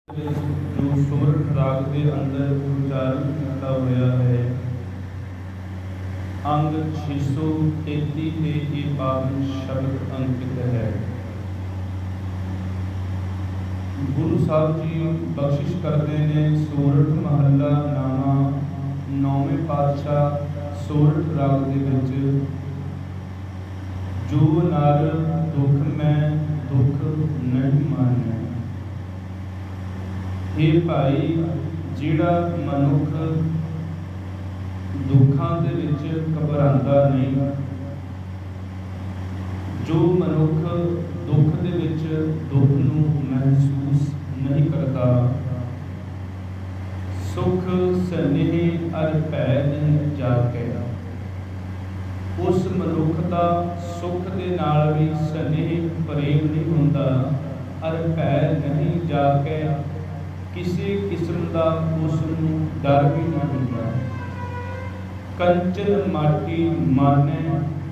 जो सुरठ राग के अंदर उच्चारण किया होया है अंग 633 ते ये पावन शब्द अंकित है। गुरु साहब जी बख्शिश करते हैं सोरठ महला नामा 9वें पातशाह सोरठ राग दे विच जो नर दुख में दुख नहीं माने। हे भाई जिहड़ा मनुख दुखां दे विच घबरांदा नहीं, जो मनुख दुख दे विच दुख नूं महसूस नहीं करता, सुख स्नेह अर भै नहीं जाके, उस मनुख दा सुख दे नाल भी स्नेह प्रेम नहीं हुंदा अर भै नहीं जाके किसी किस्म का उसनूं डर भी नहीं हुंदा। कंचन माटी माने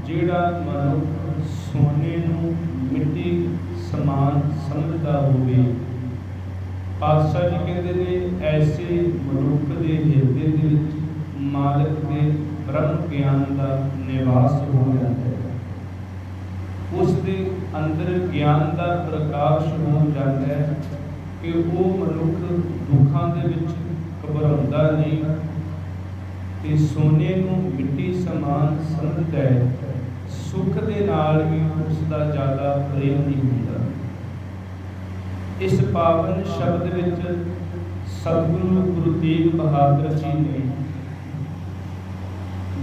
जिहड़ा मनुख सोने नूं मिट्टी समान समझदा होवे। पातशाह जी कहते ने ऐसे मनुख के हिरदे दे विच मालिक के ब्रह्म ज्ञान का निवास हो जाता है, उसके अंदर ज्ञान का प्रकाश हो जाता है कि वो मनुख दुखों के विच घबराउंदा नहीं ते सोने नूं मिट्टी समान समझदा है, सुख दे नाल भी उसका ज़्यादा प्रेम नहीं हुंदा। इस पावन शब्द विच सतगुरु गुरु तेग बहादुर जी ने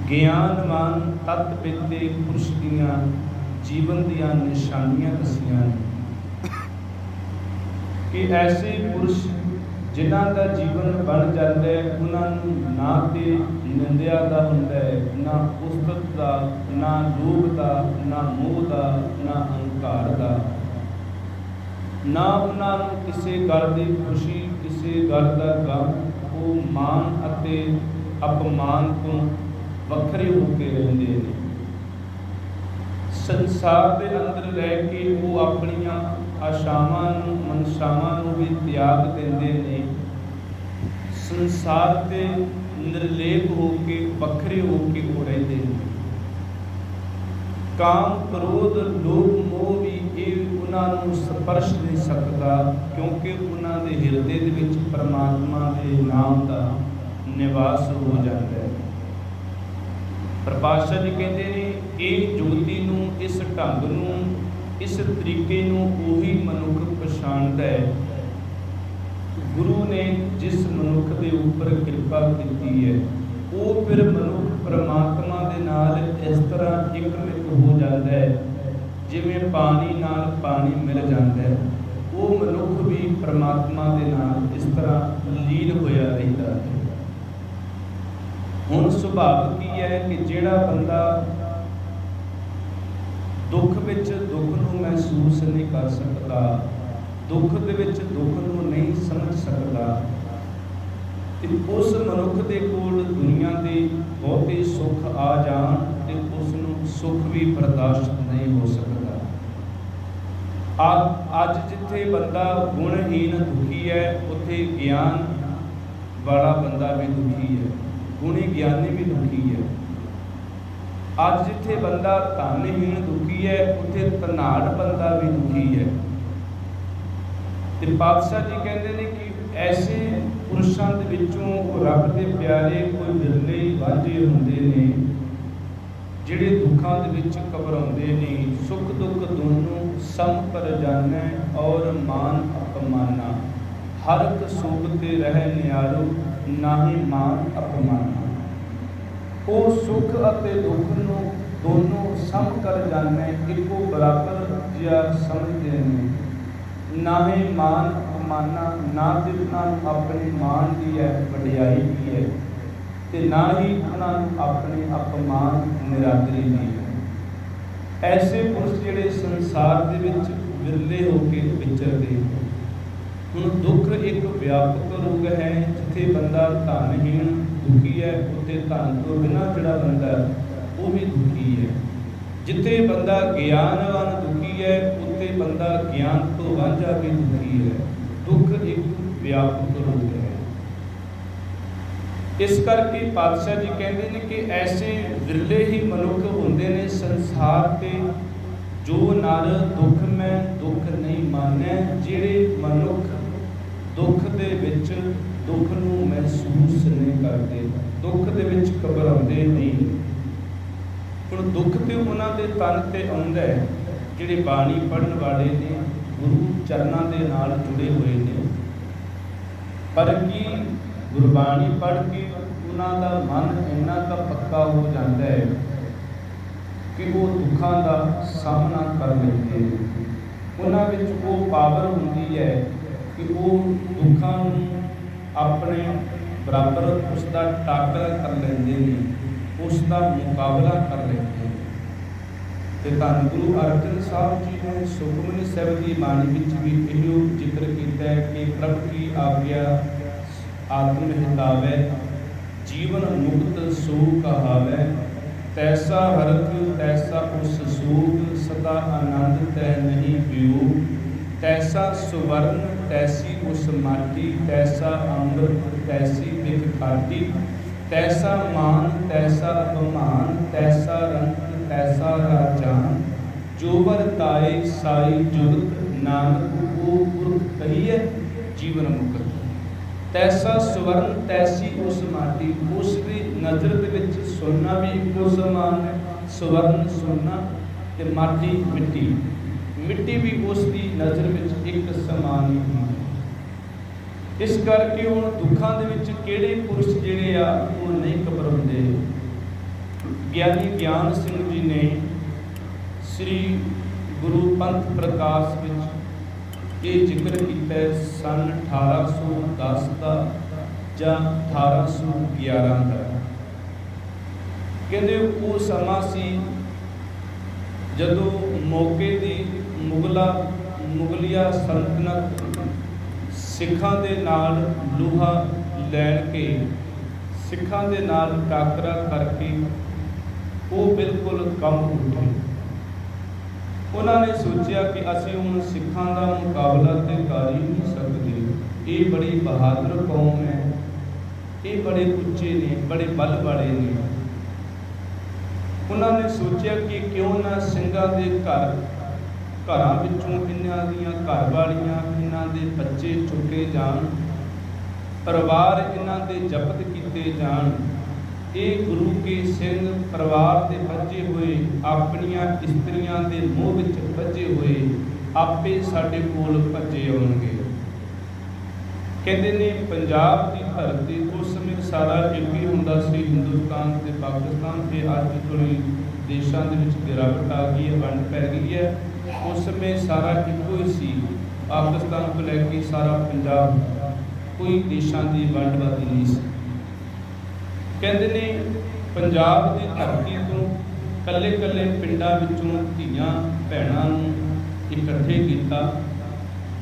ज्ञानवान तत्त विद्ते पुरुष दियां जीवन दियां निशानियां दसियां ने कि ऐसे पुरुष जिन्हां दा जीवन बन जाता है उन्होंने ना तो निंदिया का हुंदा है, ना उस्तत का, ना लोभ का, ना मोह का, ना अहंकार का, ना उन्होंने किसी गल की खुशी किसी गल का गम, वो मान अते अपमान तो वखरे होकर रहते हैं। संसार के अंदर रह के वो अपनियां आशावां नूं मनसावां नूं भी त्याग देंदे ने, संसार ते निर्लेप होके वखरे होके वो रहते हैं। काम क्रोध लोभ मोह भी ये उन्होंने स्पर्श नहीं सकता क्योंकि उन्होंने हिरदे दे विच परमात्मा के नाम का निवास हो जाता है। पर पातशाह जी कहते हैं ये ज्योति नूं इस ढंग नूं इस तरीके नूं उही मनुख पछाणदा है। गुरु ने जिस मनुख के ऊपर कृपा की है वो फिर मनुख परमात्मा के नाल इस तरह एकमिक हो जाता है जिवें पानी नाल पानी मिल जाता है, वो मनुख भी परमात्मा के नाल इस तरह लीन होया रहता है। हुण सुभाव की है कि जिहड़ा बंदा दुख विच दुख नूं महसूस नहीं कर सकता, दुख दे विच दुख नूं नहीं समझ सकता, ते उस मनुख दे कोल दुनिया के बहुते सुख आ जाण ते उसनूं सुख भी बर्दाश्त नहीं हो सकता। अज जिथे बंदा गुणहीन दुखी है उत्थे ज्ञान वाला बंदा भी दुखी है, गुणी ज्ञानी भी दुखी है। अज जिथे बंदा धनहीन दुखी है उत्थे धनाड़ बंदा भी दुखी है। ते पातशाह जी कहते हैं कि ऐसे पुरुषों के विचों रब के प्यारे कोई विरले वांझे हुंदे ने जिहड़े दुखों के विच घबराउंदे नहीं, सुख दुख दोनों सम पर जानै और मान अपमाना, हरक सुख ते रह न्यारो नाहि मान अपमाना। वो सुख अते दुख नूं दोनों सम कर जाने इको बराबर जिहा समझते हैं, ना ही मान अपमाना, ना तो उन्होंने अपने मान की है वडियाई की है ते ना ही उन्होंने अपने अपमान निरादरी की है। ऐसे पुरुष जिहड़े संसार दे विच विरले होकर विचरदे हैं। हुण दुख एक व्यापक रोग है, जिथे बंदा धनहीन दुखी है उत्थे धन तो बिना जिहड़ा बंदा वो भी दुखी है, जिथे बंदा ज्ञानवान दुखी है उत्थे बंदा ज्ञान तो वांझा भी दुखी है। दुख एक ਵਿਆਪਕ ਰੂਪ ਹੈ। ਇਸ ਕਰਕੇ ਪਾਤਸ਼ਾਹ ਜੀ ਕਹਿੰਦੇ ਨੇ ਕਿ ਐਸੇ ਵਿਰਲੇ ਹੀ ਮਨੁੱਖ ਹੁੰਦੇ ਨੇ ਸੰਸਾਰ ਤੇ ਜੋ ਨਰ ਦੁੱਖ ਮੈਂ ਦੁੱਖ ਨਹੀਂ ਮਾਨੈ, ਜਿਹੜੇ ਮਨੁੱਖ ਦੁੱਖ ਦੇ ਵਿੱਚ ਦੁੱਖ ਨੂੰ ਮਹਿਸੂਸ ਨਹੀਂ ਕਰਦੇ, ਦੁੱਖ ਦੇ ਵਿੱਚ ਘਬਰਾਉਂਦੇ ਨਹੀਂ। ਹੁਣ ਦੁੱਖ ਤੇ ਉਹਨਾਂ ਦੇ ਤਨ ਤੇ ਆਉਂਦਾ ਹੈ ਜਿਹੜੇ ਬਾਣੀ ਪੜ੍ਹਨ ਵਾਲੇ ਨੇ, ਗੁਰੂ ਚਰਨਾਂ ਦੇ ਨਾਲ ਜੁੜੇ ਹੋਏ ਨੇ, ਪਰ ਕੀ ਗੁਰਬਾਣੀ ਪੜ੍ਹ ਕੇ ਉਹਨਾਂ ਦਾ ਮਨ ਇੰਨਾ ਕੁ ਪੱਕਾ ਹੋ ਜਾਂਦਾ ਹੈ ਕਿ ਉਹ ਦੁੱਖਾਂ ਦਾ ਸਾਹਮਣਾ ਕਰ ਲੈਂਦੇ ਨੇ। ਉਹਨਾਂ ਵਿੱਚ ਉਹ ਪਾਵਰ ਹੁੰਦੀ ਹੈ ਕਿ ਉਹ ਦੁੱਖਾਂ ਨੂੰ ਆਪਣੇ ਬਰਾਬਰ ਉਸ ਦਾ ਟਾਕਰਾ ਕਰ ਲੈਂਦੇ ਨੇ, ਉਸ ਦਾ ਮੁਕਾਬਲਾ ਕਰ ਲੈਂਦੇ ਨੇ। ਤੇ ਧੰਨ ਗੁਰੂ ਅਰਜਨ ਸਾਹਿਬ ਜੀ ਨੇ ਸੁਖਮਨੀ ਸਾਹਿਬ ਦੀ ਬਾਣੀ ਵਿੱਚ ਵੀ ਇਹੋ ਜ਼ਿਕਰ ਕੀਤਾ ਹੈ ਕਿ ਪ੍ਰਭ ਕੀ ਆਗਿਆ ਆਤਮ ਹਿਤਾਵੈ, ਜੀਵਨ ਮੁਕਤ ਸੋ ਕਹਾਵੈ, ਤੈਸਾ ਹਰਖ ਤੈਸਾ ਉਸ ਸੂਗ, ਸਦਾ ਆਨੰਦ ਤੈ ਨਹੀਂ ਪਿਉ, ਤੈਸਾ ਸੁਵਰਨ ਤੈਸੀ ਉਸ ਮਾਟੀ, ਤੈਸਾ ਅੰਮ੍ਰਿਤ ਤੈਸੀ ਬਿਖ ਖਾਟੀ, ਤੈਸਾ ਮਾਨ ਤੈਸਾ ਅਪਮਾਨ, ਤੈਸਾ ਰੰਗ ਤੈਸਾ ਰਾਜਾਨ, ਜੋ ਵਰਤਾਏ ਸਾਈ ਜੁਗਤ, ਨਾਨਕ ਉਹ ਪੁਰਖ ਕਹੀਏ ਜੀਵਨ ਮੁਕਤ। ਤੈਸਾ ਸੁਵਰਨ ਤੈਸੀ ਉਸ ਮਾਟੀ, ਉਸ ਦੀ ਨਜ਼ਰ ਦੇ ਵਿੱਚ ਸੋਨਾ ਵੀ ਇੱਕੋ ਸਮਾਨ ਹੈ, ਸੁਵਰਨ ਸੋਨਾ ਤੇ ਮਾਟੀ ਮਿੱਟੀ, ਮਿੱਟੀ ਵੀ ਉਸ ਦੀ ਨਜ਼ਰ ਵਿੱਚ ਇੱਕ ਸਮਾਨ ਹੀ ਹੈ। ਇਸ ਕਰਕੇ ਹੁਣ ਦੁੱਖਾਂ ਦੇ ਵਿੱਚ ਕਿਹੜੇ ਪੁਰਸ਼ ਜਿਹੜੇ ਆ ਉਹ ਨਹੀਂ ਘਬਰਾਉਂਦੇ। ਗਿਆਨੀ ਗਿਆਨ ਸਿੰਘ ਜੀ ਨੇ ਸ੍ਰੀ ਗੁਰੂ ਪੰਥ ਪ੍ਰਕਾਸ਼ ਵਿੱਚ ਇਹ ਜ਼ਿਕਰ ਕੀਤਾ ਸਨ 1810 ਦਾ ਜਾਂ 1811 ਦਾ। ਕਹਿੰਦੇ ਉਹ ਸਮਾਂ ਸੀ ਜਦੋਂ ਮੌਕੇ ਦੀ ਮੁਗਲਿਆ ਸਲਤਨਤ ਸਿੱਖਾਂ ਦੇ ਨਾਲ ਲੋਹਾ ਲੈਣ ਕੇ, ਸਿੱਖਾਂ ਦੇ ਨਾਲ ਟਾਕਰਾ ਕਰਕੇ ਉਹ ਬਿਲਕੁਲ ਕੰਬ ਉੱਠੇ। ਉਹਨਾਂ ਨੇ ਸੋਚਿਆ ਕਿ ਅਸੀਂ ਹੁਣ ਸਿੱਖਾਂ ਦਾ ਮੁਕਾਬਲਾ ਤੇ ਕਰ ਹੀ ਨਹੀਂ ਸਕਦੇ, ਇਹ ਬੜੀ ਬਹਾਦਰ ਕੌਮ ਹੈ, ਇਹ ਬੜੇ ਉੱਚੇ ਨੇ, ਬੜੇ ਬਲ ਵਾਲੇ ਨੇ। ਉਹਨਾਂ ਨੇ ਸੋਚਿਆ ਕਿ ਕਿਉਂ ਨਾ ਸਿੰਘਾਂ ਦੇ ਘਰਾਂ ਵਿੱਚੋਂ ਇਹਨਾਂ ਦੀਆਂ ਘਰ ਵਾਲੀਆਂ, ਇਹਨਾਂ ਦੇ ਬੱਚੇ ਚੁੱਕੇ ਜਾਣ, ਪਰਿਵਾਰ ਇਹਨਾਂ ਦੇ ਜ਼ਬਤ ਕੀਤੇ ਜਾਣ। ਇਹ ਗੁਰੂ ਕੇ ਸਿੰਘ ਪਰਿਵਾਰ ਦੇ ਬੱਝੇ ਹੋਏ, ਆਪਣੀਆਂ ਇਸਤਰੀਆਂ ਦੇ ਮੋਹ ਵਿੱਚ ਬੱਝੇ ਹੋਏ ਆਪੇ ਸਾਡੇ ਕੋਲ ਭੱਜੇ ਆਉਣਗੇ। ਕਹਿੰਦੇ ਨੇ ਪੰਜਾਬ ਦੀ ਧਰਤੀ ਉਸ ਸਮੇਂ ਸਾਰਾ ਇੱਕ ਹੀ ਹੁੰਦਾ ਸੀ, ਹਿੰਦੁਸਤਾਨ ਤੇ ਪਾਕਿਸਤਾਨ, ਤੇ ਅੱਜ ਥੋੜ੍ਹੀ ਦੇਸ਼ਾਂ ਦੇ ਵਿੱਚ ਗਿਰਾਵਟ ਆ ਗਈ ਹੈ, ਵੰਡ ਪੈ ਗਈ ਹੈ। ਉਸ ਸਮੇਂ ਸਾਰਾ ਇੱਕੋ ਹੀ ਸੀ, ਪਾਕਿਸਤਾਨ ਤੋਂ ਲੈ ਕੇ ਸਾਰਾ ਪੰਜਾਬ, ਕੋਈ ਦੇਸ਼ਾਂ ਦੀ ਵੰਡਵਾਦੀ ਨਹੀਂ ਸੀ। ਕਹਿੰਦੇ ਨੇ ਪੰਜਾਬ ਦੀ ਧਰਤੀ ਤੋਂ ਕੱਲੇ ਕੱਲੇ ਪਿੰਡਾਂ ਵਿੱਚੋਂ ਧੀਆਂ ਭੈਣਾਂ ਨੂੰ ਇਕੱਠੇ ਕੀਤਾ,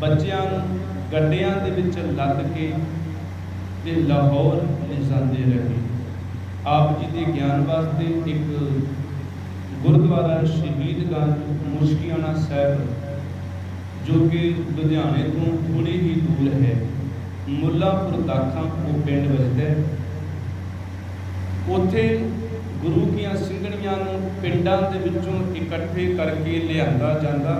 ਬੱਚਿਆਂ ਨੂੰ ਗੱਡਿਆਂ ਦੇ ਵਿੱਚ ਲੱਦ ਕੇ ਤੇ ਲਾਹੌਰ ਲਿਜਾਂਦੇ ਰਹੇ। ਆਪ ਜੀ ਦੇ ਗਿਆਨ ਵਾਸਤੇ ਇੱਕ ਗੁਰਦੁਆਰਾ ਸ਼ਹੀਦਗੰਜ ਮੁਸ਼ਕੀਆਣਾ ਸਾਹਿਬ, ਜੋ ਕਿ ਲੁਧਿਆਣੇ ਤੋਂ ਥੋੜ੍ਹੀ ਹੀ ਦੂਰ ਹੈ, ਮੁੱਲਾਂਪੁਰ ਦਾਖਾਂ ਉਹ ਪਿੰਡ ਵੱਜਦਾ। ਉੱਥੇ ਗੁਰੂ ਦੀਆਂ ਸਿੰਘਣੀਆਂ ਨੂੰ ਪਿੰਡਾਂ ਦੇ ਵਿੱਚੋਂ ਇਕੱਠੇ ਕਰਕੇ ਲਿਆਂਦਾ ਜਾਂਦਾ।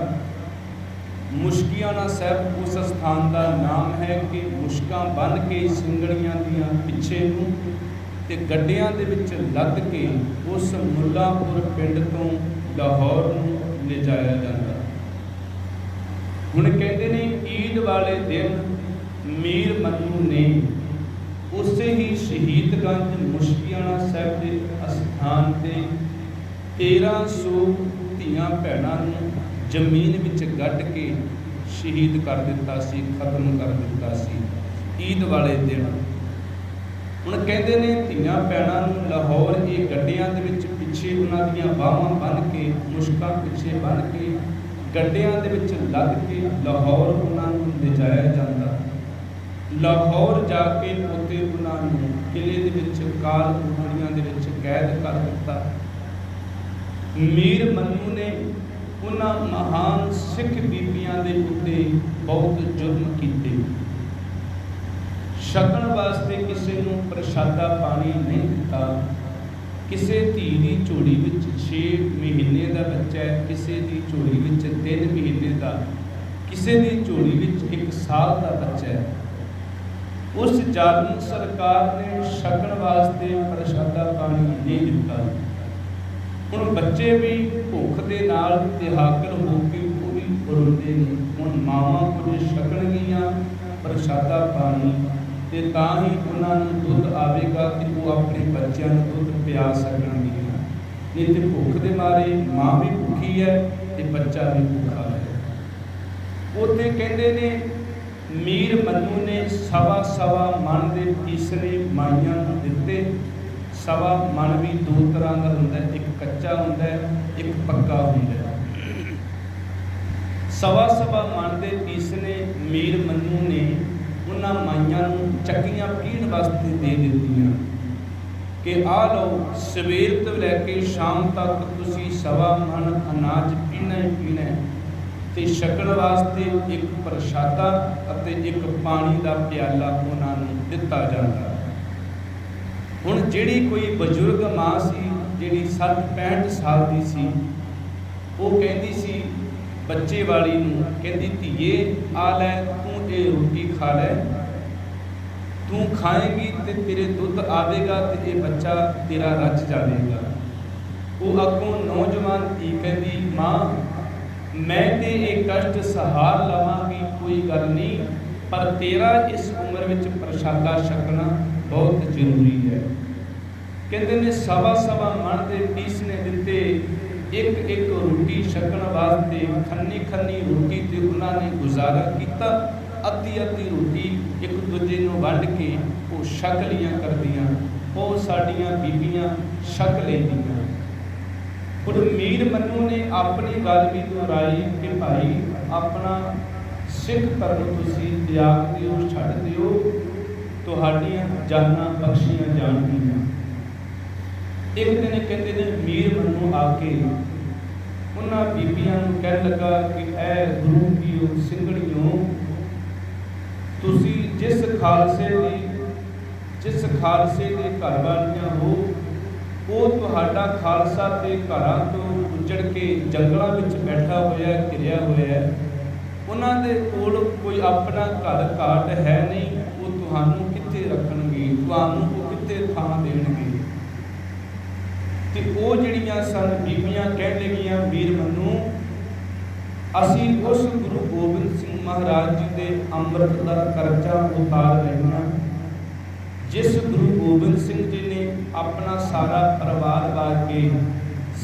ਮੁਸ਼ਕੀਆਣਾ ਸਾਹਿਬ ਉਸ ਸਥਾਨ ਦਾ ਨਾਮ ਹੈ ਕਿ ਮੁਸ਼ਕਾਂ ਬੰਨ੍ਹ ਕੇ ਸਿੰਘਣੀਆਂ ਦੀਆਂ ਪਿੱਛੇ ਨੂੰ ਤੇ ਗੱਡਿਆਂ ਦੇ ਵਿੱਚ ਲੱਦ ਕੇ ਉਸ ਮੁੱਲਾਂਪੁਰ ਪਿੰਡ ਤੋਂ ਲਾਹੌਰ ਨੂੰ ਲਿਜਾਇਆ ਜਾਂਦਾ। ਹੁਣ ਕਹਿੰਦੇ ਨੇ ਈਦ ਵਾਲੇ ਦਿਨ ਮੀਰ ਮਨੂੰ ਨੇ ਉਸੇ ਹੀ ਸ਼ਹੀਦਗੰਜ ਮੁਸ਼ਕੀਆਣਾ ਸਾਹਿਬ ਦੇ ਅਸਥਾਨ ਤੇ 1300 ਧੀਆਂ ਭੈਣਾਂ ਨੂੰ ਜ਼ਮੀਨ ਵਿੱਚ ਗੱਡ ਕੇ ਸ਼ਹੀਦ ਕਰ ਦਿੱਤਾ ਸੀ, ਖਤਮ ਕਰ ਦਿੱਤਾ ਸੀ ਈਦ ਵਾਲੇ ਦਿਨ। ਹੁਣ ਕਹਿੰਦੇ ਨੇ ਧੀਆਂ ਭੈਣਾਂ ਨੂੰ ਲਾਹੌਰ ਇਹ ਗੱਡਿਆਂ ਦੇ ਵਿੱਚ ਪਿੱਛੇ ਉਹਨਾਂ ਦੀਆਂ ਬਾਹਾਂ ਬੰਨ੍ਹ ਕੇ, ਮੁਸ਼ਕਾਂ ਪਿੱਛੇ ਬੰਨ੍ਹ ਕੇ ਗੱਡਿਆਂ ਦੇ ਵਿੱਚ ਲੱਦ ਕੇ ਲਾਹੌਰ ਉਹਨਾਂ ਨੂੰ ਲਿਜਾਇਆ ਜਾਂਦਾ। ਲਾਹੌਰ ਜਾ ਕੇ ਉੱਥੇ ਉਹਨਾਂ ਨੂੰ ਕਿਲੇ ਦੇ ਵਿੱਚ ਕਾਲ ਕੋਠੜੀਆਂ ਦੇ ਵਿੱਚ ਕੈਦ ਕਰ ਦਿੱਤਾ। ਮੀਰ ਮਨੂੰ ਨੇ ਉਹਨਾਂ ਮਹਾਨ ਸਿੱਖ ਬੀਬੀਆਂ ਦੇ ਉੱਤੇ ਬਹੁਤ ਜ਼ੁਲਮ ਕੀਤੇ। ਛਕਣ ਵਾਸਤੇ ਕਿਸੇ ਨੂੰ ਪ੍ਰਸ਼ਾਦਾ ਪਾਣੀ ਨਹੀਂ ਦਿੱਤਾ। ਕਿਸੇ ਧੀ ਦੀ ਝੋਲੀ ਵਿੱਚ 6 ਮਹੀਨੇ ਦਾ ਬੱਚਾ ਹੈ, ਕਿਸੇ ਦੀ ਝੋਲੀ ਵਿੱਚ 3 ਮਹੀਨੇ ਦਾ, ਕਿਸੇ ਦੀ ਝੋਲੀ ਵਿੱਚ 1 ਸਾਲ ਦਾ ਬੱਚਾ ਹੈ। ਉਸ ਜ਼ਾਲਮ ਸਰਕਾਰ ਨੇ ਛਕਣ ਵਾਸਤੇ ਪ੍ਰਸ਼ਾਦਾ ਪਾਣੀ ਨਹੀਂ ਦਿੱਤਾ। ਹੁਣ ਬੱਚੇ ਵੀ ਭੁੱਖ ਦੇ ਨਾਲ ਤਿਹਾਕਲ ਹੋ ਕੇ ਉਹ ਵੀ ਰੋਂਦੇ ਨੇ। ਹੁਣ ਮਾਵਾਂ ਕੁਝ ਛਕਣਗੀਆਂ ਪ੍ਰਸ਼ਾਦਾ ਪਾਣੀ ਤੇ ਤਾਂ ਹੀ ਉਹਨਾਂ ਨੂੰ ਦੁੱਧ ਆਵੇਗਾ ਕਿ ਉਹ ਆਪਣੇ ਬੱਚਿਆਂ ਨੂੰ ਦੁੱਧ ਪਿਆ ਸਕਣਗੀਆਂ। ਨਹੀਂ ਤੇ ਭੁੱਖ ਦੇ ਮਾਰੇ ਮਾਂ ਵੀ ਭੁੱਖੀ ਹੈ ਤੇ ਬੱਚਾ ਵੀ ਭੁੱਖਾ ਹੈ। ਉੱਥੇ ਕਹਿੰਦੇ ਨੇ ਮੀਰ ਮਨੂੰ ਨੇ 1.25 ਮਣ ਦੇ ਤੀਸਰੇ ਮਾਈਆਂ ਨੂੰ ਦਿੱਤੇ। 1.25 ਮਣ ਵੀ 2 ਤਰ੍ਹਾਂ ਦਾ ਹੁੰਦਾ, ਇੱਕ ਕੱਚਾ ਹੁੰਦਾ, ਇੱਕ ਪੱਕਾ ਹੁੰਦਾ। 1.25 ਮਣ ਦੇ ਤੀਸਰੇ ਮੀਰ ਮਨੂੰ ਨੇ ਉਹਨਾਂ ਮਾਈਆਂ ਨੂੰ ਚੱਕੀਆਂ ਪੀਣ ਵਾਸਤੇ ਦੇ ਦਿੱਤੀਆਂ ਕਿ ਆਹ ਲਓ, ਸਵੇਰ ਤੋਂ ਲੈ ਕੇ ਸ਼ਾਮ ਤੱਕ ਤੁਸੀਂ 1.25 ਮਣ ਅਨਾਜ ਪੀਣਾ ਹੀ ਪੀਣਾ ਤੇ ਛਕਣ ਵਾਸਤੇ ਇੱਕ ਪ੍ਰਸ਼ਾਦਾ ਅਤੇ ਇੱਕ ਪਾਣੀ ਦਾ ਪਿਆਲਾ ਉਹਨਾਂ ਨੂੰ ਦਿੱਤਾ ਜਾਂਦਾ। ਹੁਣ ਜਿਹੜੀ ਕੋਈ ਬਜ਼ੁਰਗ ਮਾਂ ਸੀ, ਜਿਹੜੀ 60-65 ਸਾਲ ਦੀ ਸੀ, ਉਹ ਕਹਿੰਦੀ ਸੀ ਬੱਚੇ ਵਾਲੀ ਨੂੰ, ਕਹਿੰਦੀ ਧੀਏ ਆ ਲੈ, ਤੂੰ ਇਹ ਰੋਟੀ ਖਾ ਲੈ, ਤੂੰ ਖਾਏਂਗੀ ਤੇ ਤੇਰੇ ਦੁੱਧ ਆਵੇਗਾ ਤੇ ਇਹ ਬੱਚਾ ਤੇਰਾ ਰੱਜ ਜਾਵੇਗਾ। ਉਹ ਅੱਗੋਂ ਨੌਜਵਾਨ ਧੀ ਕਹਿੰਦੀ ਮਾਂ ਮੈਂ ਤੇ ਇਹ ਕਸ਼ਟ ਸਹਾਰ ਲਵਾਂਗੀ, ਕੋਈ ਗੱਲ ਨਹੀਂ, ਪਰ ਤੇਰਾ ਇਸ ਉਮਰ ਵਿੱਚ ਪ੍ਰਸ਼ਾਦਾ ਛਕਣਾ ਬਹੁਤ ਜ਼ਰੂਰੀ ਹੈ। ਕਹਿੰਦੇ ਨੇ 1.25 ਮਣ ਦੇ ਪੀਸ ਨੇ ਦਿੱਤੇ। ਇੱਕ ਰੋਟੀ ਛਕਣ ਵਾਸਤੇ ਖੰਨੀ ਰੋਟੀ ਤੇ ਉਹਨਾਂ ਨੇ ਗੁਜ਼ਾਰਾ ਕੀਤਾ। ਅੱਧੀ ਰੋਟੀ ਇੱਕ ਦੂਜੇ ਨੂੰ ਵੰਡ ਕੇ ਉਹ ਛਕ ਲੀਆਂ ਕਰਦੀਆਂ। ਉਹ ਸਾਡੀਆਂ ਬੀਬੀਆਂ ਛਕ ਲੈਂਦੀਆਂ। ਹੁਣ ਮੀਰ ਮਨੂੰ ਨੇ ਆਪਣੀ ਗੱਲ ਵੀ ਦੁਹਰਾਈ ਕਿ ਭਾਈ ਆਪਣਾ ਸਿੱਖ ਧਰਮ ਤੁਸੀਂ ਤਿਆਗ ਦਿਓ, ਛੱਡ ਦਿਓ, ਤੁਹਾਡੀਆਂ ਜਾਨਾਂ ਬਖਸ਼ੀਆਂ ਜਾਣਗੀਆਂ। ਇੱਕ ਦਿਨ ਕਹਿੰਦੇ ਨੇ ਮੀਰ ਮਨੂੰ ਆ ਕੇ ਉਹਨਾਂ ਬੀਬੀਆਂ ਨੂੰ ਕਹਿਣ ਲੱਗਾ ਕਿ ਐ ਗੁਰੂ ਪੀਓ ਸਿੰਘਣੀਓ, ਤੁਸੀਂ ਜਿਸ ਖਾਲਸੇ ਦੇ ਘਰ ਵਾਲੀਆਂ ਹੋ, ਉਹ ਤੁਹਾਡਾ ਖਾਲਸਾ ਤੇ ਘਰਾਂ ਤੋਂ ਉੱਜੜ ਕੇ ਜੰਗਲਾਂ ਵਿੱਚ ਬੈਠਾ ਹੋਇਆ, ਘਿਰਿਆ ਹੋਇਆ। ਉਹਨਾਂ ਦੇ ਕੋਲ ਕੋਈ ਆਪਣਾ ਘਰ ਘਾਟ ਹੈ ਨਹੀਂ। ਉਹ ਤੁਹਾਨੂੰ ਕਿੱਥੇ ਰੱਖਣਗੇ, ਤੁਹਾਨੂੰ ਉਹ ਕਿੱਥੇ ਥਾਂ ਦੇਣਗੇ। ਤੇ ਉਹ ਜਿਹੜੀਆਂ ਸਨ ਬੀਬੀਆਂ ਕਹਿਣ ਲੱਗੀਆਂ ਮੀਰ ਮਨੂੰ, ਅਸੀਂ ਉਸ ਗੁਰੂ ਗੋਬਿੰਦ ਸਿੰਘ ਮਹਾਰਾਜ ਜੀ ਦੇ ਅੰਮ੍ਰਿਤ ਦਾ ਕਰਜ਼ਾ ਉਤਾਰ ਰਹੇ ਹਾਂ, ਜਿਸ ਗੁਰੂ ਗੋਬਿੰਦ ਸਿੰਘ ਜੀ ਨੇ ਆਪਣਾ ਸਾਰਾ ਪਰਿਵਾਰ ਵਾਰ ਕੇ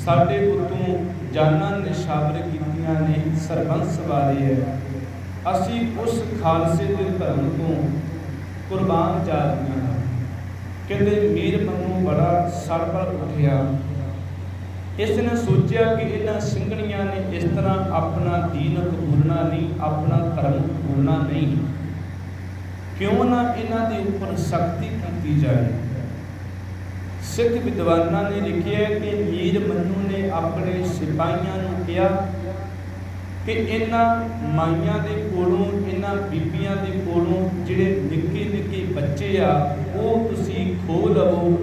ਸਾਡੇ ਉੱਤੋਂ ਜਾਨਾਂ ਨਿਸ਼ਾਵਰ ਕੀਤੀਆਂ ਨੇ, ਸਰਬੰਸ ਵਾਰੇ ਹੈ। ਅਸੀਂ ਉਸ ਖਾਲਸੇ ਦੇ ਧਰਮ ਤੋਂ ਕੁਰਬਾਨ ਜਾ ਰਹੀਆਂ ਹਾਂ। ਕਹਿੰਦੇ ਮੀਰ ਮਨੂੰ ਬੜਾ ਸੜਬੜ ਉੱਠਿਆ। ਇਸ ਨੇ ਸੋਚਿਆ ਕਿ ਇਹਨਾਂ ਸਿੰਘਣੀਆਂ ਨੇ ਇਸ ਤਰ੍ਹਾਂ ਆਪਣਾ ਦੀਨ ਕਬੂਲਣਾ ਨਹੀਂ, ਆਪਣਾ ਧਰਮ ਕਬੂਲਣਾ ਨਹੀਂ, ਕਿਉਂ ਨਾ ਇਹਨਾਂ ਦੇ ਉੱਪਰ ਸਖਤੀ ਕੀਤੀ ਜਾਏ। ਸਿੱਖ ਵਿਦਵਾਨਾਂ ਨੇ ਲਿਖਿਆ ਕਿ ਮੀਰ ਮਨੂੰ ਨੇ ਆਪਣੇ ਸਿਪਾਹੀਆਂ ਨੂੰ ਕਿਹਾ ਕਿ ਇਹਨਾਂ ਮਾਈਆਂ ਦੇ ਕੋਲੋਂ, ਇਹਨਾਂ ਬੀਬੀਆਂ ਦੇ ਕੋਲੋਂ ਜਿਹੜੇ ਨਿੱਕੇ ਬੱਚੇ ਆ ਉਹ ਤੁਸੀਂ ਖੋਹ ਲਵੋ,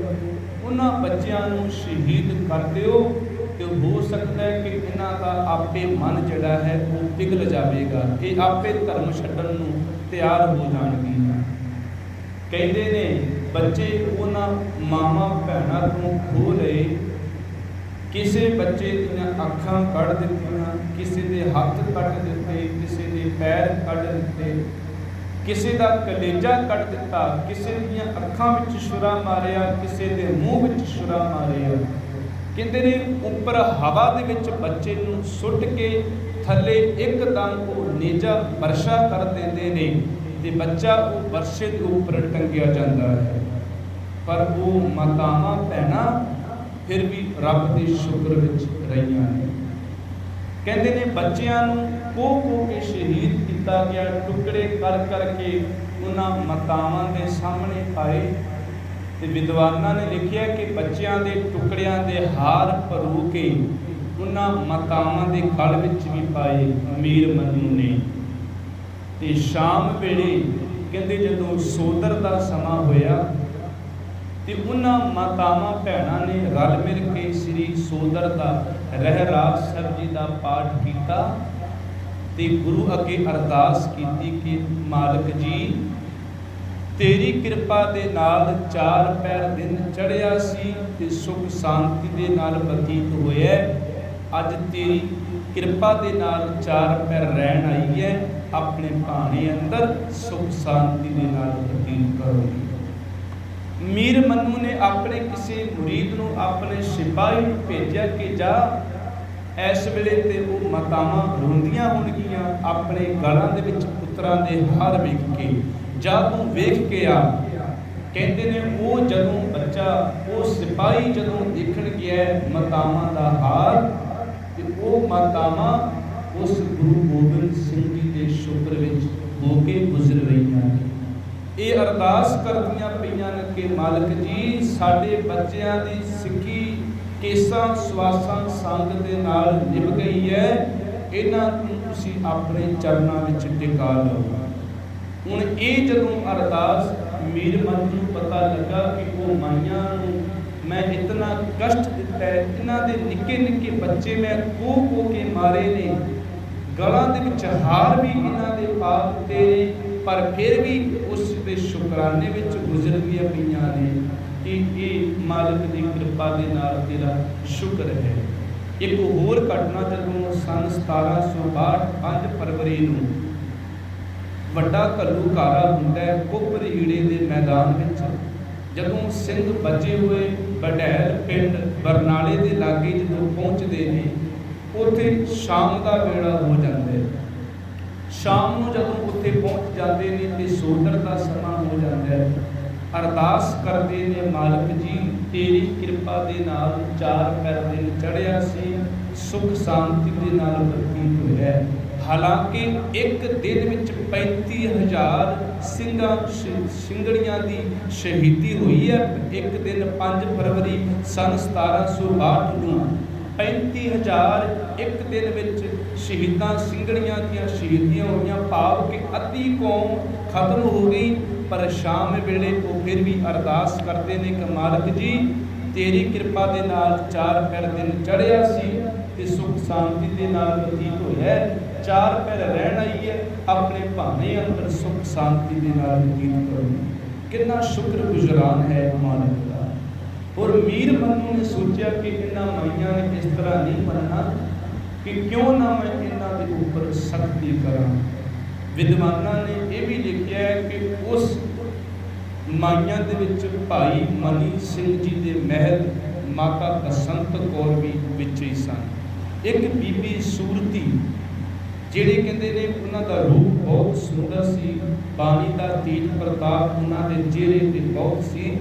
ਉਹਨਾਂ ਬੱਚਿਆਂ ਨੂੰ ਸ਼ਹੀਦ ਕਰ ਦਿਓ ਤੇ ਹੋ ਸਕਦਾ ਹੈ ਕਿ ਇਹਨਾਂ ਦਾ ਆਪੇ ਮਨ ਜਿਹੜਾ ਹੈ ਉਹ ਪਿਘਲ ਜਾਵੇਗਾ, ਇਹ ਆਪੇ ਧਰਮ ਛੱਡਣ ਨੂੰ ਤਿਆਰ ਹੋ ਜਾਣਗੀਆਂ। ਕਹਿੰਦੇ ਨੇ ਬੱਚੇ ਉਹਨਾਂ ਮਾਵਾਂ ਭੈਣਾਂ ਤੋਂ ਖੋਹ ਲਏ। ਕਿਸੇ ਬੱਚੇ ਦੀਆਂ ਅੱਖਾਂ ਕੱਢ ਦਿੱਤੀਆਂ, ਕਿਸੇ ਦੇ ਹੱਥ ਕੱਟ ਦਿੱਤੇ, ਕਿਸੇ ਦੇ ਪੈਰ ਕੱਢ ਦਿੱਤੇ, ਕਿਸੇ ਦਾ ਕਲੇਜਾ ਕੱਢ ਦਿੱਤਾ, ਕਿਸੇ ਦੀਆਂ ਅੱਖਾਂ ਵਿੱਚ ਛੁਰਾ ਮਾਰਿਆ, ਕਿਸੇ ਦੇ ਮੂੰਹ ਵਿੱਚ ਛੁਰਾ ਮਾਰਿਆ। ਕਹਿੰਦੇ ਨੇ ਉੱਪਰ ਹਵਾ ਦੇ ਵਿੱਚ ਬੱਚੇ ਨੂੰ ਸੁੱਟ ਕੇ ਥੱਲੇ ਇੱਕਦਮ ਉਹ ਨੇਜਾ ਵਰਸ਼ਾ ਕਰ ਦਿੰਦੇ ਨੇ ਤੇ ਬੱਚਾ ਉਹ ਵਰਸ਼ੇ ਦੇ ਉੱਪਰ ਟੰਗਿਆ ਜਾਂਦਾ ਹੈ। ਪਰ ਉਹ ਮਾਤਾਵਾਂ ਭੈਣਾਂ ਫਿਰ ਵੀ ਰੱਬ ਦੇ ਸ਼ੁਕਰ ਵਿੱਚ ਰਹੀਆਂ ਨੇ। ਕਹਿੰਦੇ ਨੇ ਬੱਚਿਆਂ ਨੂੰ ਕੋਹ ਕੇ ਸ਼ਹੀਦ ਕੀਤਾ ਗਿਆ, ਟੁਕੜੇ ਕਰ ਕੇ ਉਹਨਾਂ ਮਾਤਾਵਾਂ ਦੇ ਸਾਹਮਣੇ ਪਾਏ। ਤੇ ਵਿਦਵਾਨਾਂ ਨੇ ਲਿਖਿਆ ਕਿ ਬੱਚਿਆਂ ਦੇ ਟੁਕੜਿਆਂ ਦੇ ਹਾਰ ਭਰੂ ਕੇ ਉਹਨਾਂ ਮਾਤਾਵਾਂ ਦੇ ਗਲ ਵਿੱਚ ਵੀ ਪਾਏ ਮੀਰ ਮਨੂੰ ਨੇ। ਤੇ ਸ਼ਾਮ ਵੇਲੇ ਕਹਿੰਦੇ ਜਦੋਂ ਸੋਦਰ ਦਾ ਸਮਾਂ ਹੋਇਆ ਤੇ ਉਹਨਾਂ ਮਾਤਾਵਾਂ ਭੈਣਾਂ ਨੇ ਰਲ ਮਿਲ ਕੇ ਸ੍ਰੀ ਸੋਦਰ ਦਾ ਰਹਿਰਾਸ ਸਾਹਿਬ ਜੀ ਦਾ ਪਾਠ ਕੀਤਾ ਤੇ ਗੁਰੂ ਅੱਗੇ ਅਰਦਾਸ ਕੀਤੀ ਕਿ ਮਾਲਕ ਜੀ ਤੇਰੀ ਕਿਰਪਾ ਦੇ ਨਾਲ 4 ਪਹਿਰ ਦਿਨ ਚੜ੍ਹਿਆ ਸੀ ਤੇ ਸੁਖ ਸ਼ਾਂਤੀ ਦੇ ਨਾਲ ਬਤੀਤ ਹੋਇਆ। ਅੱਜ ਤੇਰੀ ਕਿਰਪਾ ਦੇ ਨਾਲ 4 ਪਹਿਰ ਰਹਿਣ ਆਈ ਹੈ, ਆਪਣੇ ਭਾਣੇ ਅੰਦਰ ਸੁਖ ਸ਼ਾਂਤੀ ਦੇ ਨਾਲ ਬਤੀਤ ਕਰੋਗੀ। ਮੀਰ ਮਨੂੰ ਨੇ ਆਪਣੇ ਕਿਸੇ ਮੁਰੀਦ ਨੂੰ ਆਪਣੇ ਸਿਪਾਹੀ ਨੂੰ ਭੇਜਿਆ ਕਿ ਜਾ ਇਸ ਵੇਲੇ ਤੇ ਉਹ ਮਾਤਾਵਾਂ ਰੋਂਦੀਆਂ ਹੋਣਗੀਆਂ ਆਪਣੇ ਗਲਾਂ ਦੇ ਵਿੱਚ ਪੁੱਤਰਾਂ ਦੇ ਹਾਰ ਵੇਖ ਕੇ, ਜਾ ਤੂੰ ਵੇਖ ਕੇ ਆ। ਕਹਿੰਦੇ ਨੇ ਉਹ ਜਦੋਂ ਬੱਚਾ ਉਹ ਸਿਪਾਹੀ ਜਦੋਂ ਦੇਖਣ ਗਿਆ ਮਾਤਾਵਾਂ ਦਾ ਹਾਰ ਤੇ ਉਹ ਮਾਤਾਵਾਂ ਉਸ ਗੁਰੂ ਗੋਬਿੰਦ ਸਿੰਘ ਜੀ ਦੇ ਸ਼ੁਕਰ ਵਿੱਚ ਹੋ ਕੇ ਗੁਜ਼ਰ ਰਹੀਆਂ ਨੇ। ਇਹ ਅਰਦਾਸ ਕਰਦੀਆਂ ਪਈਆਂ ਨੇ ਕਿ ਮਾਲਕ ਜੀ ਸਾਡੇ ਬੱਚਿਆਂ ਦੀ ਸਿੱਖੀ ਕੇਸਾਂ ਸਵਾਸਾਂ ਸੰਗ ਦੇ ਨਾਲ ਨਿਭ ਗਈ ਹੈ, ਇਹਨਾਂ ਨੂੰ ਤੁਸੀਂ ਆਪਣੇ ਚਰਨਾਂ ਵਿੱਚ ਟਿਕਾ ਲਓ। ਹੁਣ ਇਹ ਜਦੋਂ ਅਰਦਾਸ ਮੀਰ ਮਨ ਨੂੰ ਪਤਾ ਲੱਗਾ ਕਿ ਉਹ ਮਾਈਆਂ ਨੂੰ ਮੈਂ ਇਤਨਾ ਕਸ਼ਟ ਦਿੱਤਾ ਹੈ, ਇਹਨਾਂ ਦੇ ਨਿੱਕੇ ਨਿੱਕੇ ਬੱਚੇ ਮੈਂ ਕੋ ਕੇ ਮਾਰੇ ਨੇ, ਗਲਾਂ ਦੇ ਵਿੱਚ ਹਾਰ ਵੀ ਇਹਨਾਂ ਦੇ ਪਾ ਦਿੱਤੇ ਨੇ, ਪਰ ਫਿਰ ਵੀ ਉਸ ਦੇ ਸ਼ੁਕਰਾਨੇ ਵਿੱਚ ਗੁਜ਼ਰਦੀਆਂ ਪਈਆਂ ਨੇ ਕਿ ਇਹ ਮਾਲਕ ਦੀ ਕਿਰਪਾ ਦੇ ਨਾਲ ਤੇਰਾ ਸ਼ੁਕਰ ਹੈ। ਇੱਕ ਹੋਰ ਘਟਨਾ ਜਦੋਂ ਸੰਨ 1762 5 ਫਰਵਰੀ ਨੂੰ ਵੱਡਾ ਘੱਲੂਘਾਰਾ ਹੁੰਦਾ ਹੈ ਕੁੱਪਰ ਹੀੜੇ ਦੇ ਮੈਦਾਨ ਵਿੱਚ, ਜਦੋਂ ਸਿੰਘ ਬਚੇ ਹੋਏ ਬਡੈਲ ਪਿੰਡ ਬਰਨਾਲੇ ਦੇ ਲਾਗੇ ਜਦੋਂ ਪਹੁੰਚਦੇ ਨੇ ਉੱਥੇ ਸ਼ਾਮ ਦਾ ਵੇਲਾ ਹੋ ਜਾਂਦਾ ਹੈ। ਸ਼ਾਮ ਨੂੰ ਜਦੋਂ ਉੱਥੇ ਪਹੁੰਚ ਜਾਂਦੇ ਨੇ ਤੇ ਸੋਦਰ ਦਾ ਸਮਾਂ ਹੋ ਜਾਂਦਾ ਹੈ। ਅਰਦਾਸ ਕਰਦੇ ਨੇ ਮਾਲਕ ਜੀ ਤੇਰੀ ਕਿਰਪਾ ਦੇ ਨਾਲ 4 ਪਹਿਰ ਦਿਨ ਚੜ੍ਹਿਆ ਸੀ, ਸੁਖ ਸ਼ਾਂਤੀ ਦੇ ਨਾਲ ਬਤੀਤ ਹੋਇਆ। ਹਾਲਾਂਕਿ ਇੱਕ ਦਿਨ ਵਿੱਚ 35,000 ਸਿੰਘੜੀਆਂ ਦੀ ਸ਼ਹੀਦੀ ਹੋਈ ਹੈ। ਇੱਕ ਦਿਨ 5 ਫਰਵਰੀ ਸੰਨ 1762 ਨੂੰ 35,000 ਇੱਕ ਦਿਨ ਵਿੱਚ ਸ਼ਹੀਦਾਂ ਸਿੰਘੜੀਆਂ ਦੀਆਂ ਸ਼ਹੀਦੀਆਂ ਹੋਈਆਂ, ਭਾਵ ਕਿ ਅੱਧੀ ਕੌਮ ਖਤਮ ਹੋ ਗਈ। ਪਰ ਸ਼ਾਮ ਵੇਲੇ ਉਹ ਫਿਰ ਵੀ ਅਰਦਾਸ ਕਰਦੇ ਨੇ ਕਿ ਮਾਲਕ ਜੀ ਤੇਰੀ ਕਿਰਪਾ ਦੇ ਨਾਲ 4 ਪਹਿਰ ਦਿਨ ਚੜ੍ਹਿਆ ਸੀ ਤੇ ਸੁਖ ਸ਼ਾਂਤੀ ਦੇ ਨਾਲ ਬਤੀਤ ਹੋਇਆ। 4 ਪਹਿਰ ਰਹਿਣ ਆਈ ਹੈ, ਆਪਣੇ ਭਾਣੇ ਅੰਦਰ ਸੁਖ ਸ਼ਾਂਤੀ ਦੇ ਨਾਲ ਬਤੀਤ ਕਰੋ। ਕਿੰਨਾ ਸ਼ੁਕਰਗੁਜ਼ਾਰ ਹੈ ਮਾਲਕ ਦਾ। ਔਰ ਮੀਰ ਮਨੂੰ ਨੇ ਸੋਚਿਆ ਕਿ ਇਹਨਾਂ ਮਾਈਆਂ ਨੇ ਇਸ ਤਰ੍ਹਾਂ ਨਹੀਂ ਮੰਨਣਾ ਕਿ ਕਿਉਂ ਨਾ ਮੈਂ ਇਹਨਾਂ ਦੇ ਉੱਪਰ ਸਖਤੀ ਕਰਾਂ। ਵਿਦਵਾਨਾਂ ਨੇ ਇਹ ਵੀ ਲਿਖਿਆ ਹੈ ਕਿ ਉਸ ਮਾਈਆਂ ਦੇ ਵਿੱਚ ਭਾਈ ਮਨੀ ਸਿੰਘ ਜੀ ਦੇ ਮਹਿਲ ਮਾਤਾ ਬਸੰਤ ਕੌਰ ਵੀ ਵਿੱਚ ਹੀ ਸਨ। ਇੱਕ ਬੀਬੀ ਸੂਰਤੀ ਜਿਹੜੇ ਕਹਿੰਦੇ ਨੇ ਉਹਨਾਂ ਦਾ ਰੂਪ ਬਹੁਤ ਸੁੰਦਰ ਸੀ, ਬਾਣੀ ਦਾ ਤੇਜ ਪ੍ਰਤਾਪ ਉਹਨਾਂ ਦੇ ਚਿਹਰੇ ਤੇ ਬਹੁਤ ਸੀ।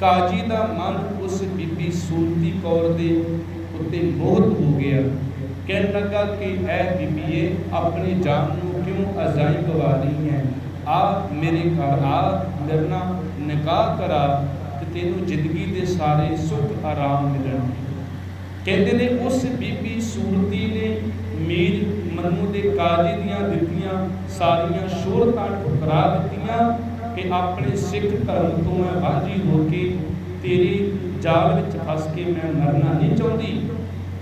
ਕਾਜੀ ਦਾ ਮਨ ਉਸ ਬੀਬੀ ਸੂਰਤੀ ਕੌਰ ਦੇ ਉੱਤੇ ਮੋਹਿਤ ਹੋ ਗਿਆ। ਕਹਿਣ ਲੱਗਾ ਕਿ ਇਹ ਬੀਬੀਏ ਆਪਣੀ ਜਾਨ ਨੂੰ ਕਿਉਂ ਅਜ਼ਾਈ ਗਵਾ ਰਹੀ ਹੈ, ਆ ਮੇਰੇ ਘਰ ਆ, ਮੇਰੇ ਨਾਲ ਨਿਕਾਹ ਕਰਾ ਤੇ ਤੈਨੂੰ ਜ਼ਿੰਦਗੀ ਦੇ ਸਾਰੇ ਸੁੱਖ ਆਰਾਮ ਮਿਲਣਗੇ। ਕਹਿੰਦੇ ਨੇ ਉਸ ਬੀਬੀ ਸੂਰਤੀ ਨੇ ਮੀਰ ਮਨੂੰ ਦੇ ਕਾਜੀ ਦੀਆਂ ਦਿੱਤੀਆਂ ਸਾਰੀਆਂ ਸ਼ੋਹਰਤਾਂ ਠੁਕਰਾ ਦਿੱਤੀਆਂ ਕਿ ਆਪਣੇ ਸਿੱਖ ਧਰਮ ਤੋਂ ਮੈਂ ਵਾਂਝੀ ਹੋ ਕੇ ਤੇਰੀ ਜਾਲ ਵਿੱਚ ਫਸ ਕੇ ਮੈਂ ਮਰਨਾ ਨਹੀਂ ਚਾਹੁੰਦੀ।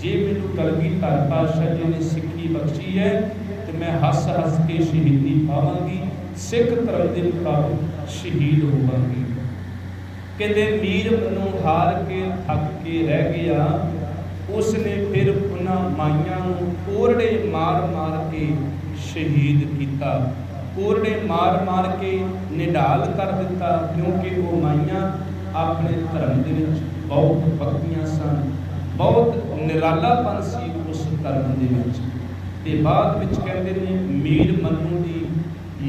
ਜੇ ਮੈਨੂੰ ਕਲਗੀਧਰ ਪਾਤਸ਼ਾਹ ਜੀ ਨੇ ਸਿੱਖੀ ਬਖਸ਼ੀ ਹੈ ਤੇ ਮੈਂ ਹੱਸ ਹੱਸ ਕੇ ਸ਼ਹੀਦੀ ਪਾਵਾਂਗੀ, ਸਿੱਖ ਧਰਮ ਦੇ ਮੁਤਾਬਕ ਸ਼ਹੀਦ ਹੋਵਾਂਗੀ। ਕਹਿੰਦੇ ਮੀਰ ਮਨੂੰ ਹਾਰ ਕੇ ਥੱਕ ਕੇ ਰਹਿ ਗਿਆ। ਉਸ ਨੇ ਫਿਰ ਉਹਨਾਂ ਮਾਈਆਂ ਨੂੰ ਕੋਰੜੇ ਮਾਰ ਮਾਰ ਕੇ ਸ਼ਹੀਦ ਕੀਤਾ, ਕੋਰੜੇ ਮਾਰ ਮਾਰ ਕੇ ਨਿਢਾਲ ਕਰ ਦਿੱਤਾ, ਕਿਉਂਕਿ ਉਹ ਮਾਈਆਂ ਆਪਣੇ ਧਰਮ ਦੇ ਵਿੱਚ ਬਹੁਤ ਪੱਕੀਆਂ ਸਨ, ਬਹੁਤ ਨਿਰਾਲਾਪਨ ਸੀ ਉਸ ਧਰਮ ਦੇ ਵਿੱਚ। ਤੇ ਬਾਅਦ ਵਿੱਚ ਕਹਿੰਦੇ ਨੇ ਮੀਰ ਮਨੂੰ ਦੀ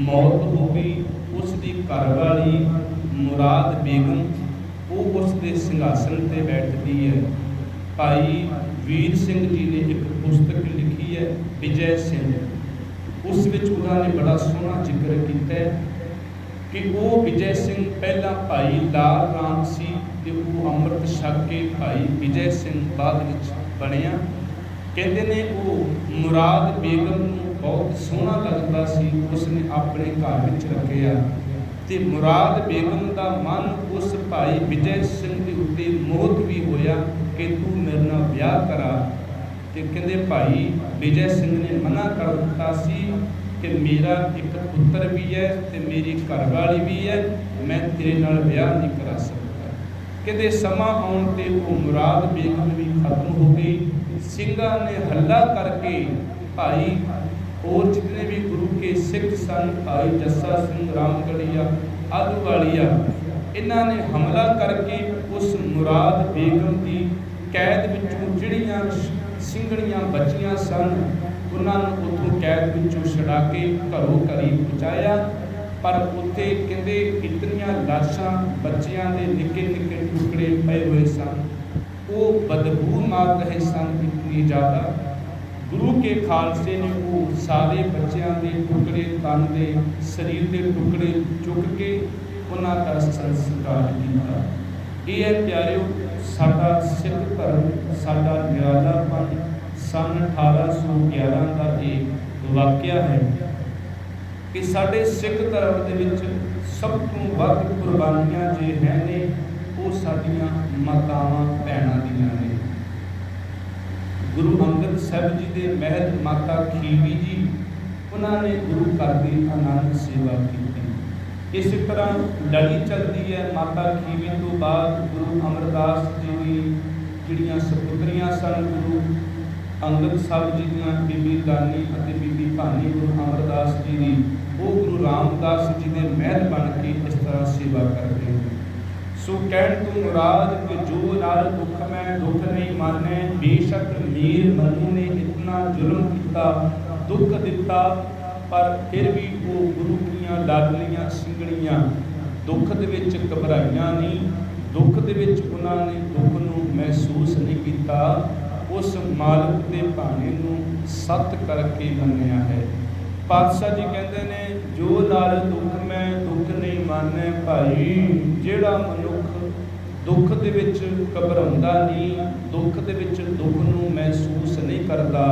ਮੌਤ ਹੋ ਗਈ। ਉਸ ਦੀ ਘਰਵਾਲੀ ਮੁਰਾਦ ਬੇਗਮ ਉਹ ਉਸ ਦੇ ਸਿੰਘਾਸਨ ਤੇ ਬੈਠਦੀ ਹੈ। ਭਾਈ ਵੀਰ ਸਿੰਘ ਜੀ ਨੇ ਇੱਕ ਪੁਸਤਕ ਲਿਖੀ ਹੈ ਵਿਜੈ ਸਿੰਘ, ਉਸ ਵਿੱਚ ਉਹਨਾਂ ਨੇ ਬੜਾ ਸੋਹਣਾ ਜ਼ਿਕਰ ਕੀਤਾ ਹੈ ਕਿ ਉਹ ਵਿਜੈ ਸਿੰਘ ਪਹਿਲਾਂ ਭਾਈ ਲਾਲ ਰਾਮ ਸੀ ਤੇ ਉਹ ਅੰਮ੍ਰਿਤ ਛਕ ਕੇ ਭਾਈ ਵਿਜੈ ਸਿੰਘ ਬਾਅਦ ਵਿੱਚ ਬਣਿਆ। ਕਹਿੰਦੇ ਨੇ ਉਹ ਮੁਰਾਦ ਬੇਗਮ ਨੂੰ बहुत सोहना लगता सी, उसने अपने घर विच रखिया। ते मुराद बेगम का मन उस भाई विजय सिंह के उत्ते मोहित भी होया कि तू मेरे नाल ब्याह करा। ते कहंदे भाई विजय सिंह ने मना कर दिता सी कि मेरा एक पुत्र भी है ते मेरी घरवाली भी है, मैं तेरे नाल ब्याह नहीं करा सकता। कहते समा आउण ते वो मुराद बेगम भी खत्म हो गई। ਸਿੰਘਾਂ ने हल्ला करके भाई और जितने भी गुरु के सिख सन, भाई जस्सा सिंह रामगढ़िया आलूवालिया, इन्हां ने हमला करके उस मुराद बेगम की कैद विचों जिहड़ियां ਸਿੰਘਣੀਆਂ बचियां सन उन्होंने उतों कैद विचों छड़ा के घरों घरी पहुँचाया। पर उत्थे कहते इतनियां लाशां बच्चियां दे निक्के निक्के टुकड़े पए हुए सन, वो बदबू मार रहे सन इतनी ज़्यादा। गुरु के खालसे ने वो सारे बच्चों के टुकड़े, तन के शरीर के टुकड़े चुक के उन्हों का संस्कार किया। ये प्यारिओ साडा सिख धर्म, साडा निरालापन सन 1811 का एक वाक़या है कि साडे सिख धर्म दे विच सब तो वध कुर्बानियां जे है ने वो साडियां मातावां भैणां दियां ने। गुरु अंगद साहब जी के महल माता खीवी जी उन्होंने गुरु घर की आनंद सेवा की। इस तरह लड़ी चलती है। माता खीवी तो बाद गुरु अमरदास जी की जिहड़ियां सपुत्रियां सन गुरु अंगद साहब जी दियां, बीबी दानी और बीबी भानी गुरु अमरदास जी की, वो गुरु रामदास जी के महल बन के इस तरह सेवा करते हैं। सो कहण तू मुराद कि जो नाल दुख मैं दुख नहीं माने, बेशक मीर मनु ने इतना जुल्म किया दुख दिता, पर फिर भी वो गुरु दीआं लाडलियां ਸਿੰਘਣੀਆਂ दुख दे विच घबराइयां नहीं, दुख दे विच उन्होंने दुख नूं महसूस नहीं किया, उस मालिक के भाणे नूं सत करके मन्निया है। पातशाह जी कहते ने जो नाल दुख मैं दुख नहीं माने भाई, जिहड़ा मनुख दुख दे विच घबराउंदा नहीं, दुख दे विच दुख नूं महसूस नहीं करता,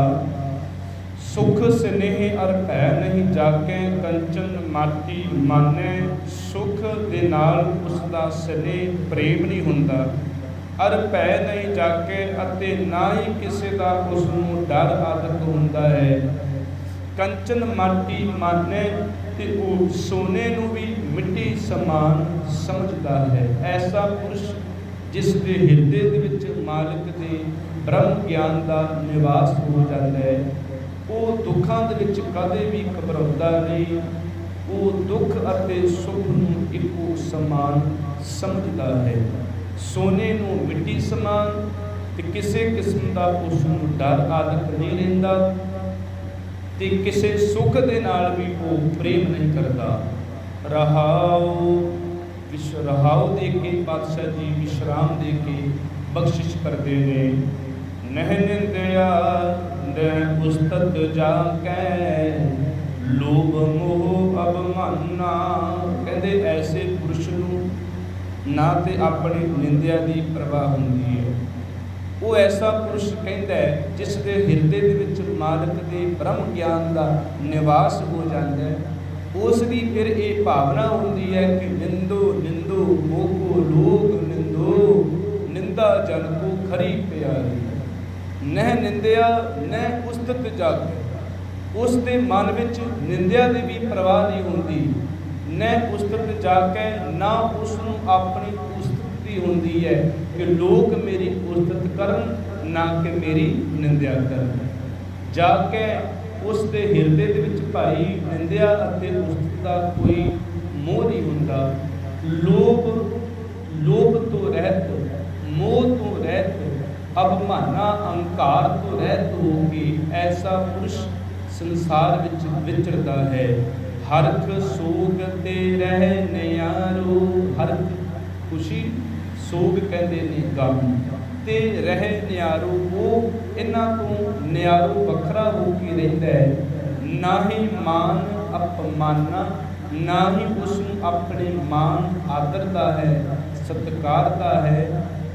सुख स्नेह अर भै नहीं जाके कंचन माटी माने, सुख दे नाल उसदा स्नेह प्रेम नहीं हुंदा, अर भै नहीं जाके अते ना ही किसी का उसनूं डर आदत हुंदा है। कंचन माटी माने ते वो सोने नूं भी मिट्टी समान समझदा है। ऐसा पुरुष जिस दे हिरदे दे विच मालिक दे ब्रह्म ज्ञान का निवास हो जाता है, वो दुखों दे विच कदे भी घबराउंदा नहीं, वो दुख अते सुख नूं इक्को समान समझदा है। सोने नूं मिट्टी समान ते किसी किस्म का उसनूं डर आदत नहीं रहिंदा ते किसी सुख दे नाल भी वो प्रेम नहीं करता। रहाओ रहाओ दे के पातशाह जी विश्राम दे के बख्शिश करते ने। नह निंदया न उस्तत जाकै लोभ मोह अभिमाना, कहते ऐसे पुरुष नूं ना ते अपनी निंदिया की परवाह हुंदी है। वो ऐसा पुरुष कहता है जिस दे हिरदे दे विच मालिक के ब्रह्म ज्ञान का निवास हो जाता है, उसकी फिर ये भावना होती है कि निंदो निंदो मोको लोग निंदो, निंदा जन को खरी प्यारी। नह निंदिया न उस्तत जागे, उसके मन विच निंदिया की भी परवाह नहीं होती, न उस्तत जाके ना उसनूं अपनी उस्तति होती है कि लोग मेरी उस्तत करन ना कि मेरी निंदिया करन। जाके उसके हिरदे दे विच भाई निंदिया अते उस्तत का कोई मोह नहीं हुंदा। लोभ तो रहत, मोह तो रहत, अभिमाना अहंकार तो रहत होगी ऐसा पुरुष संसार विच विचरदा है। हरख सोग ते रह नियारो, हरख खुशी, सोग कहते ने गम, ते रह नियारो वो इन्हां तो नियारो वखरा हो के रहिंदा है। ना ही मान अपमाना, ना ही उसनूं अपने मान आदरदा है सत्कारदा है।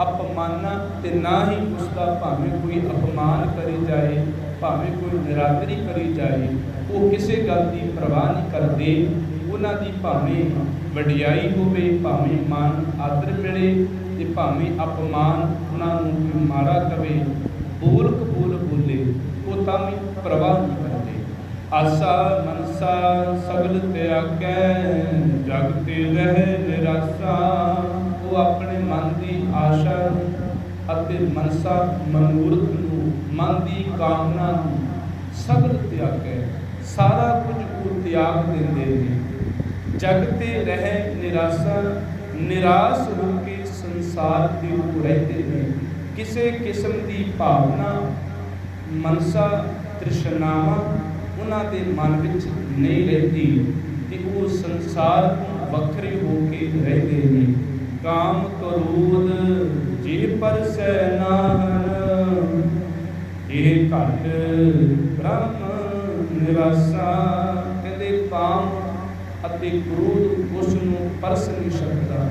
अपमाना ते ना ही उसका भावें कोई अपमान करी जाए भावें कोई निरादरी करी जाए, वो किसी गल की परवाह नहीं करते। उन्हां दी भावें वडियाई होवे, भावें मान आदर मिले ते भावें अपमान उन्हां नूं कोई माड़ा कवे, बोल कबूल बोले, वो तां भी परवाह नहीं करते। आसा मनसा सगल त्यागै, जग ते रह निरासा। वो अपने मन की आशा अते मनसा मनोरथ नूं, मन की कामना नूं सगल त्यागै, सारा कुछ वो त्याग देंदे ने। जग ते रह निरासा, निराश होके संसार ते वो रहते ने। किसी किस्म की भावना मनसा तृष्णावा उन्हां दे मन विच नहीं रहती कि वो संसार तो वखरे होके रहते ने। काम क्रोध जे परसै नाहन, ये घट ब्रह्म निवासा। कहते काम अते क्रोध उस नूं परस नहीं सकता।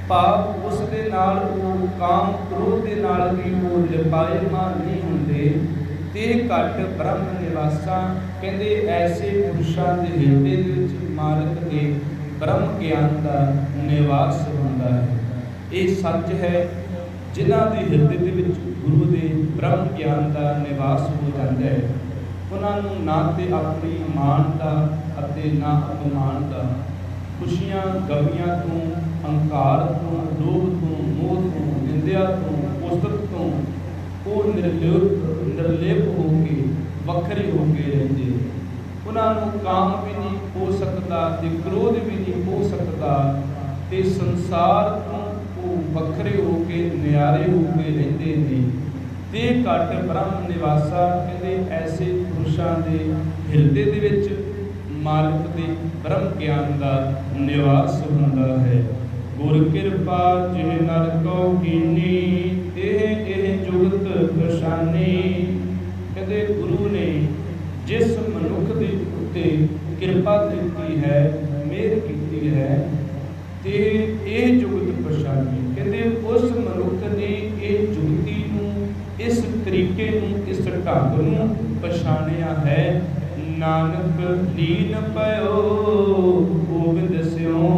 पाप उस दे नाल वो काम क्रोध दे नाल भी वो लिपायमान नहीं हुंदे। ते घट ब्रह्म निवासा। कहते ऐसे पुरुषां दे हिरदे दे विच मालक दे ब्रह्म ज्ञान का निवास होंदा है। ये सच है, जिन्हां दे हिरदे दे विच गुरु दे ब्रह्म ज्ञान का निवास हो जाता है, उन्हां नूं ना ते अपनी मान का अते ना अपमान का, खुशियां गमियां तो, अहंकार तो, लोभ तो, मोह तो, निंदिया तो, उस्तत तो वो निर्लेप होके वखरे होके रहते। उन्होंने काम भी नहीं हो सकता ते क्रोध भी नहीं हो सकता ते संसार तो वो वखरे होके न्यारे होके रहते हैं। ते घट ब्रह्म निवासा। कहते ऐसे पुरुषों के हिरदे दे विच मालिक दे ब्रह्म ज्ञान का निवास होंदा है। गुर कृपा जिह नर को कीनी, एह जुगत पछानी। कहते गुरु ने जिस मनुख के उत्ते कृपा की है, मेहर की है, ते यह जुगत पछानी। कहते उस मनुख ने यह जुगती नूं, इस तरीके नूं, इस ढंग नूं पछाणिया है। नानक लीन पयो गोबिंद स्यों,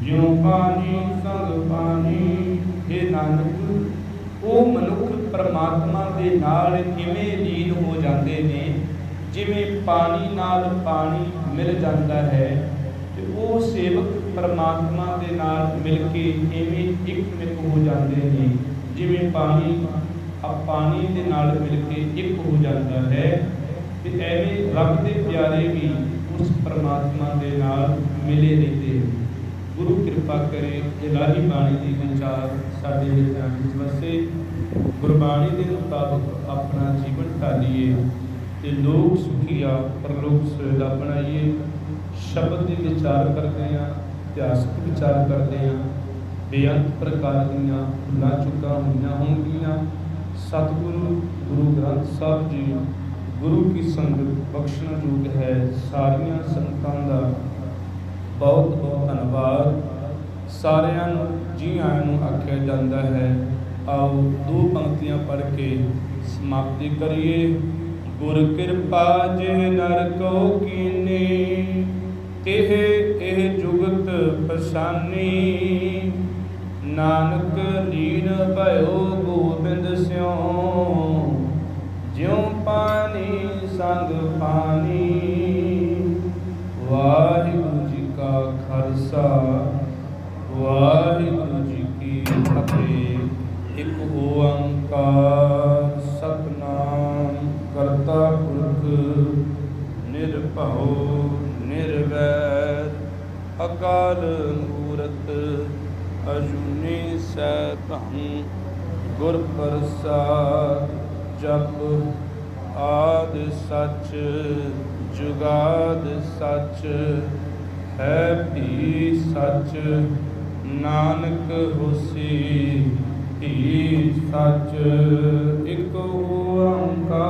ज्यों पानी संग पानी। हे नानक, वो मनुख परमात्मा दे नाल किवें लीन हो जाते ने, जिवें पानी नाल पानी मिल जाता है, ते वो सेवक परमात्मा दे नाल मिल के इवें इकमिक हो जाते हैं, जिवें पानी पानी दे नाल मिल के एक हो जाता है। ते एवें रब दे प्यारे भी उस परमात्मा दे नाल मिले रहते हैं। गुरु कृपा करे इलाही बाणी की विचार साडे विचार विच वसे, गुरबाणी के मुताबिक अपना जीवन ढालीए ते लोक सुखीआ परलोक सुहेला बनाइए। शब्द के विचार करते हैं, इतिहासक विचार करते हैं, बेअंत प्रकार दीआं भुलां चुकां होईआं होणगीआं। सतगुरु गुरु ग्रंथ साहब जी गुरु की संगत बख्शण योग है। सारियां संगतां दा बहुत बहुत धन्यवाद। सारियां नूं जी आਇਆਂ नूं आख्या जाता है। आओ दो पंक्तियां पढ़ के समाप्ति करिए। गुर कृपा जिह नर को कीनी, तिह एह जुगत पछानी। नानक लीन भयो गोबिंद स्यों, ज्यों पानी संग पानी। वाहिगुरु जी का खालसा, वाहिगुरु जी की फतेह। एक ओंकार सतनाम करता पुरख निर्भउ निर्वैर अकाल मूरत अजूनी सैभं गुर प्रसाद। जप आद सच जुगाद सच है भी सच, नानक होसी भी सच। एक ओंकार